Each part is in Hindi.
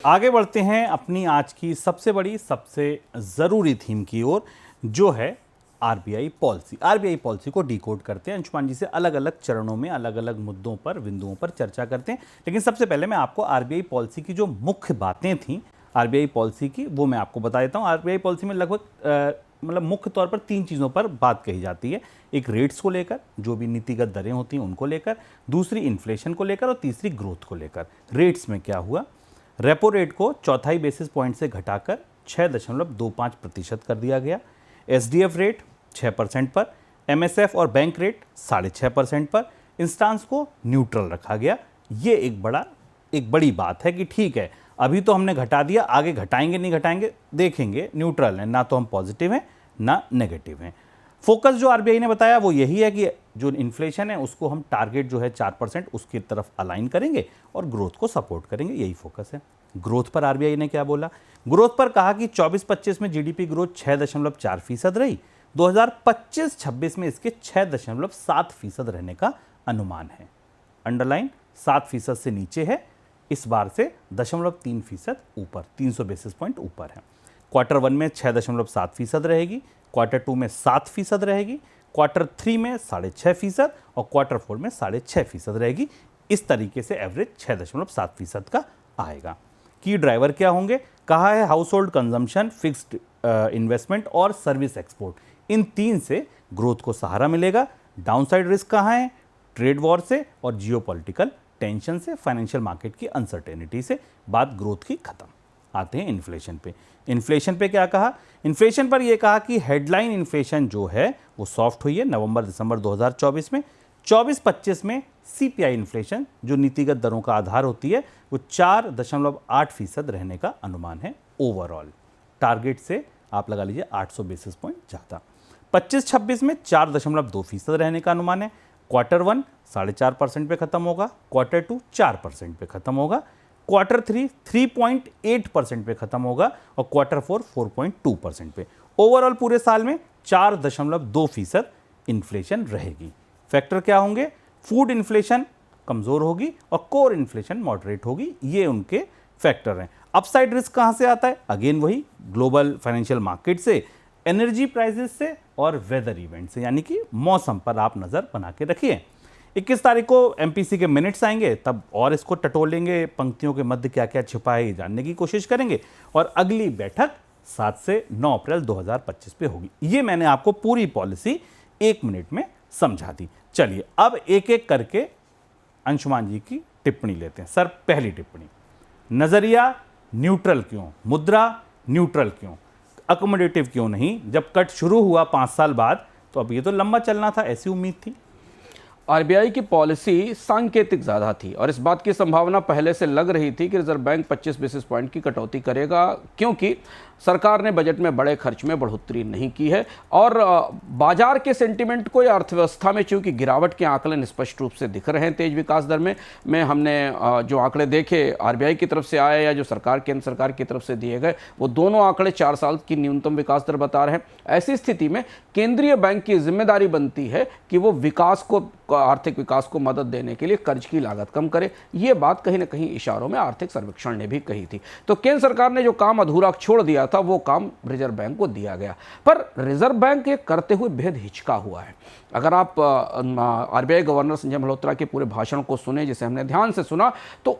आगे बढ़ते हैं अपनी आज की सबसे बड़ी सबसे ज़रूरी थीम की ओर, जो है आरबीआई पॉलिसी। आरबीआई पॉलिसी को डिकोड करते हैं। अंशुमान जी से अलग अलग चरणों में अलग अलग मुद्दों पर, बिंदुओं पर चर्चा करते हैं। लेकिन सबसे पहले मैं आपको आरबीआई पॉलिसी की जो मुख्य बातें थीं आरबीआई पॉलिसी की, वो मैं आपको बता देता हूँ। आरबीआई पॉलिसी में लगभग मुख्य तौर पर 3 चीज़ों पर बात कही जाती है। एक रेट्स को लेकर, जो भी नीतिगत दरें होती हैं उनको लेकर, दूसरी इन्फ्लेशन को लेकर और तीसरी ग्रोथ को लेकर। रेट्स में क्या हुआ, रेपो रेट को 4 बेसिस पॉइंट से घटाकर 6.25% कर दिया गया। एसडीएफ रेट 6% पर, एमएसएफ और बैंक रेट 6.5% पर, इंस्टांस को न्यूट्रल रखा गया। ये एक बड़ी बात है कि ठीक है, अभी तो हमने घटा दिया, आगे घटाएंगे नहीं घटाएंगे देखेंगे, न्यूट्रल है, ना तो हम पॉजिटिव हैं ना नेगेटिव हैं। फोकस जो आरबीआई ने बताया वो यही है कि जो इन्फ्लेशन है उसको हम टारगेट जो है 4% उसकी तरफ अलाइन करेंगे और ग्रोथ को सपोर्ट करेंगे, यही फोकस है। ग्रोथ पर आरबीआई ने क्या बोला, ग्रोथ पर कहा कि 24-25 में जीडीपी ग्रोथ 6.4% रही, 2025-26 में इसके 6.7% रहने का अनुमान है। अंडरलाइन 7% से नीचे है, इस बार से 0.3% ऊपर, 300 बेसिस पॉइंट ऊपर है। क्वार्टर 1 में 6.7% रहेगी, क्वार्टर 2 में 7% रहेगी, क्वार्टर 3 में 6.5% और क्वार्टर 4 में 6.5% रहेगी। इस तरीके से एवरेज 6.7% का आएगा। की ड्राइवर क्या होंगे, कहा है house hold consumption, fixed investment और सर्विस एक्सपोर्ट। इन 3 से ग्रोथ को सहारा मिलेगा। डाउनसाइड रिस्क कहाँ है, ट्रेड वॉर से और जियोपॉलिटिकल टेंशन से, फाइनेंशियल मार्केट की अनसर्टेनिटी से। बात ग्रोथ की खत्म। आते हैं इन्फ्लेशन पे। इन्फ्लेशन पे क्या कहा, इन्फ्लेशन पर यह कहा कि हेडलाइन इन्फ्लेशन जो है वो सॉफ्ट हुई है नवंबर-दिसंबर 2024 में। 24-25 में सीपीआई इन्फ्लेशन जो नीतिगत दरों का आधार होती है वो 4.8% रहने का अनुमान है ओवरऑल। टारगेट से आप लगा लीजिए 800 बेसिस पॉइंट ज़्यादा। 25-26 में 4.2% रहने का अनुमान है। क्वार्टर 1 4.5% पे खत्म होगा, क्वार्टर 2 4% पे खत्म होगा, क्वार्टर 3 3.8% पे खत्म होगा और क्वार्टर 4 4.2% पे। ओवरऑल पूरे साल में 4.2% इन्फ्लेशन रहेगी। फैक्टर क्या होंगे, फूड इन्फ्लेशन कमजोर होगी और कोर इन्फ्लेशन मॉडरेट होगी, ये उनके फैक्टर हैं। अपसाइड रिस्क कहां से आता है, अगेन वही ग्लोबल फाइनेंशियल मार्केट से, एनर्जी प्राइसेस से और वेदर इवेंट से, यानी कि मौसम पर आप नजर बना के रखिए। 21 तारीख को एमपीसी के मिनट्स आएंगे, तब और इसको टटोलेंगे, पंक्तियों के मध्य क्या क्या छिपा है जानने की कोशिश करेंगे। और अगली बैठक 7 से 9 अप्रैल 2025 पे होगी। ये मैंने आपको पूरी पॉलिसी 1 मिनट में समझा दी। चलिए अब एक एक करके अंशुमान जी की टिप्पणी लेते हैं। सर, पहली टिप्पणी, नजरिया न्यूट्रल क्यों, मुद्रा न्यूट्रल क्यों, अकोमोडेटिव क्यों नहीं? जब कट शुरू हुआ 5 साल बाद, तो अब ये तो लंबा चलना था, ऐसी उम्मीद थी। आरबीआई की पॉलिसी सांकेतिक ज़्यादा थी और इस बात की संभावना पहले से लग रही थी कि रिजर्व बैंक 25 बेसिस पॉइंट की कटौती करेगा, क्योंकि सरकार ने बजट में बड़े खर्च में बढ़ोतरी नहीं की है और बाजार के सेंटिमेंट को या अर्थव्यवस्था में चूंकि गिरावट के आंकड़े स्पष्ट रूप से दिख रहे हैं तेज विकास दर में हमने जो आंकड़े देखे आरबीआई की तरफ से आए या जो केंद्र सरकार की तरफ से दिए गए, वो दोनों आंकड़े 4 साल की न्यूनतम विकास दर बता रहे हैं। ऐसी स्थिति में केंद्रीय बैंक की जिम्मेदारी बनती है कि वो विकास को, आर्थिक विकास को मदद देने के लिए कर्ज की लागत कम करे। ये बात कहीं ना कहीं इशारों में आर्थिक सर्वेक्षण ने भी कही थी। तो केंद्र सरकार ने जो काम अधूरा छोड़ दिया था वो काम रिजर्व बैंक को दिया गया, पर रिजर्व बैंक ये करते हुए बेहद हिचका हुआ है। अगर आप आरबीआई गवर्नर संजय मल्होत्रा के पूरे भाषण को सुने, जिसे हमने ध्यान से सुना, तो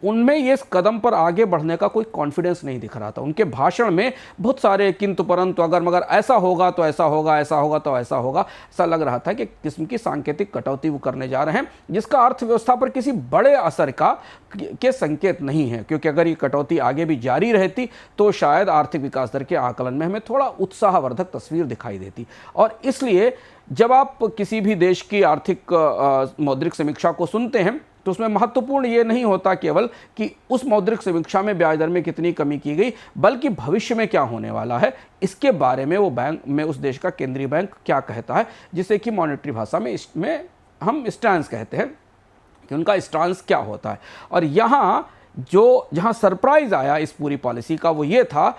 उनमें ये इस कदम पर आगे बढ़ने का कोई कॉन्फिडेंस नहीं दिख रहा था। उनके भाषण में बहुत सारे किंतु परंतु, अगर मगर, ऐसा होगा तो ऐसा होगा, ऐसा होगा तो ऐसा होगा। ऐसा लग रहा था कि किस्म की सांकेतिक कटौती वो करने जा रहे हैं जिसका अर्थव्यवस्था पर किसी बड़े असर के संकेत नहीं है, क्योंकि अगर ये कटौती आगे भी जारी रहती तो शायद आर्थिक विकास दर के आकलन में हमें थोड़ा उत्साहवर्धक तस्वीर दिखाई देती। और इसलिए जब आप किसी भी देश की आर्थिक मौद्रिक समीक्षा को सुनते हैं तो उसमें महत्वपूर्ण ये नहीं होता केवल कि उस मौद्रिक समीक्षा में ब्याज दर में कितनी कमी की गई, बल्कि भविष्य में क्या होने वाला है इसके बारे में वो बैंक में उस देश का केंद्रीय बैंक क्या कहता है, जिसे कि मॉनेटरी भाषा में इसमें हम स्टैंस कहते हैं कि उनका स्टांस क्या होता है। और जहां सरप्राइज आया इस पूरी पॉलिसी का वो ये था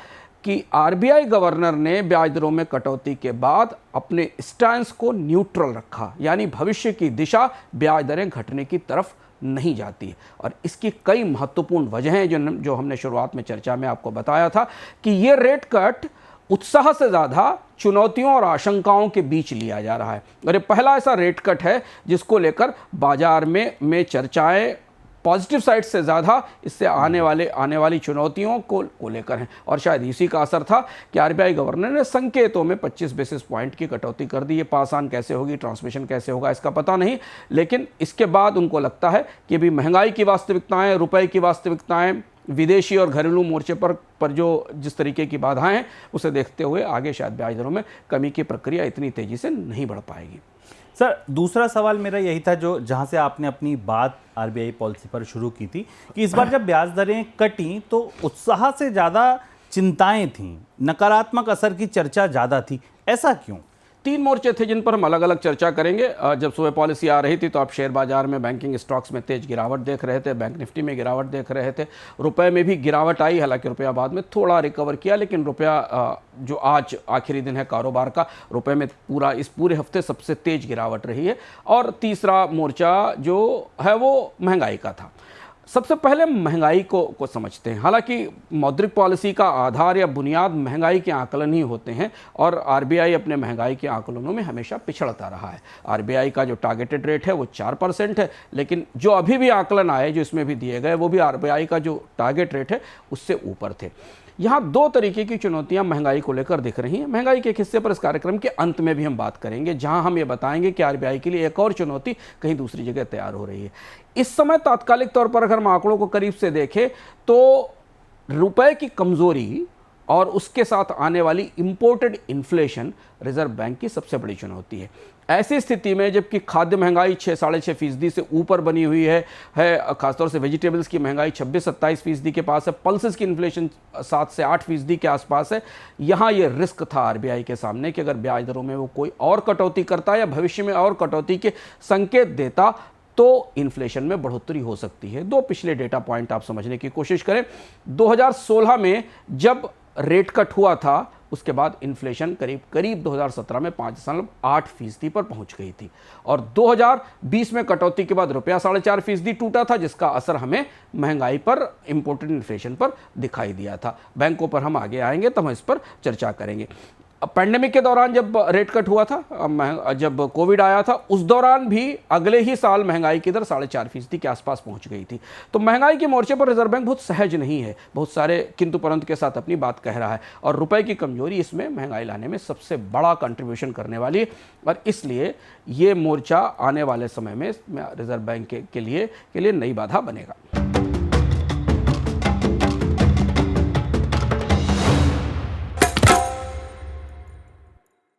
कि आरबीआई गवर्नर ने ब्याज दरों में कटौती के बाद अपने स्टैंस को न्यूट्रल रखा, यानी भविष्य की दिशा ब्याज दरें घटने की तरफ नहीं जाती है। और इसकी कई महत्वपूर्ण वजहें जो हमने शुरुआत में चर्चा में आपको बताया था कि ये रेट कट उत्साह से ज़्यादा चुनौतियों और आशंकाओं के बीच लिया जा रहा है। और ये पहला ऐसा रेट कट है जिसको लेकर बाजार में चर्चाएं पॉजिटिव साइड से ज़्यादा इससे आने वाली चुनौतियों को लेकर हैं। और शायद इसी का असर था कि आरबीआई गवर्नर ने संकेतों में 25 बेसिस पॉइंट की कटौती कर दी। ये पास ऑन कैसे होगी, ट्रांसमिशन कैसे होगा, इसका पता नहीं, लेकिन इसके बाद उनको लगता है कि अभी महंगाई की वास्तविकताएं, रुपए की वास्तविकताएं, विदेशी और घरेलू मोर्चे पर जो जिस तरीके की बाधाएं हैं उसे देखते हुए आगे शायद ब्याज दरों में कमी की प्रक्रिया इतनी तेजी से नहीं बढ़ पाएगी। सर, दूसरा सवाल मेरा यही था जो जहां से आपने अपनी बात आरबीआई पॉलिसी पर शुरू की थी कि इस बार जब ब्याज दरें कटी तो उत्साह से ज़्यादा चिंताएं थीं, नकारात्मक असर की चर्चा ज़्यादा थी, ऐसा क्यों? 3 मोर्चे थे जिन पर हम अलग अलग चर्चा करेंगे। जब सुबह पॉलिसी आ रही थी तो आप शेयर बाजार में बैंकिंग स्टॉक्स में तेज गिरावट देख रहे थे, बैंक निफ्टी में गिरावट देख रहे थे, रुपए में भी गिरावट आई, हालांकि रुपया बाद में थोड़ा रिकवर किया, लेकिन रुपया जो आज आखिरी दिन है कारोबार का, रुपए में इस पूरे हफ्ते सबसे तेज गिरावट रही है। और तीसरा मोर्चा जो है वो महंगाई का था। सबसे पहले महंगाई को समझते हैं। हालांकि मौद्रिक पॉलिसी का आधार या बुनियाद महंगाई के आकलन ही होते हैं और आरबीआई अपने महंगाई के आकलनों में हमेशा पिछड़ता रहा है। आरबीआई का जो टारगेटेड रेट है वो 4% है, लेकिन जो अभी भी आकलन आए, जो इसमें भी दिए गए, वो भी आरबीआई का जो टारगेट रेट है उससे ऊपर थे। यहाँ 2 तरीके की चुनौतियाँ महंगाई को लेकर दिख रही हैं। महंगाई के एक हिस्से पर इस कार्यक्रम के अंत में भी हम बात करेंगे, जहाँ हम ये बताएंगे कि आरबीआई के लिए एक और चुनौती कहीं दूसरी जगह तैयार हो रही है। इस समय तात्कालिक तौर पर अगर हम आंकड़ों को करीब से देखें तो रुपए की कमजोरी और उसके साथ आने वाली इंपोर्टेड इन्फ्लेशन रिजर्व बैंक की सबसे बड़ी चुनौती है। ऐसी स्थिति में जबकि खाद्य महंगाई 6-6.5% से ऊपर बनी हुई है खासतौर से वेजिटेबल्स की महंगाई 26-27% के पास है, पल्सेस की इन्फ्लेशन 7 से 8% के आसपास है। यहाँ ये रिस्क था आरबीआई के सामने कि अगर ब्याज दरों में वो कोई और कटौती करता या भविष्य में और कटौती के संकेत देता तो इन्फ्लेशन में बढ़ोतरी हो सकती है। 2 पिछले डेटा पॉइंट आप समझने की कोशिश करें। 2016 में जब रेट कट हुआ था उसके बाद इन्फ्लेशन करीब 2017 में 5.8% पर पहुंच गई थी और 2020 में कटौती के बाद रुपया 4.5% टूटा था, जिसका असर हमें महंगाई पर, इंपोर्टेड इन्फ्लेशन पर दिखाई दिया था। बैंकों पर हम आगे आएंगे तब हम इस पर चर्चा करेंगे। पैंडेमिक के दौरान जब रेट कट हुआ था, जब कोविड आया था, उस दौरान भी अगले ही साल महंगाई की दर 4.5% के आसपास पहुंच गई थी। तो महंगाई के मोर्चे पर रिजर्व बैंक बहुत सहज नहीं है, बहुत सारे किंतु परंतु के साथ अपनी बात कह रहा है और रुपए की कमजोरी इसमें महंगाई लाने में सबसे बड़ा कंट्रीब्यूशन करने वाली है। और इसलिए ये मोर्चा आने वाले समय में रिजर्व बैंक के लिए नई बाधा बनेगा।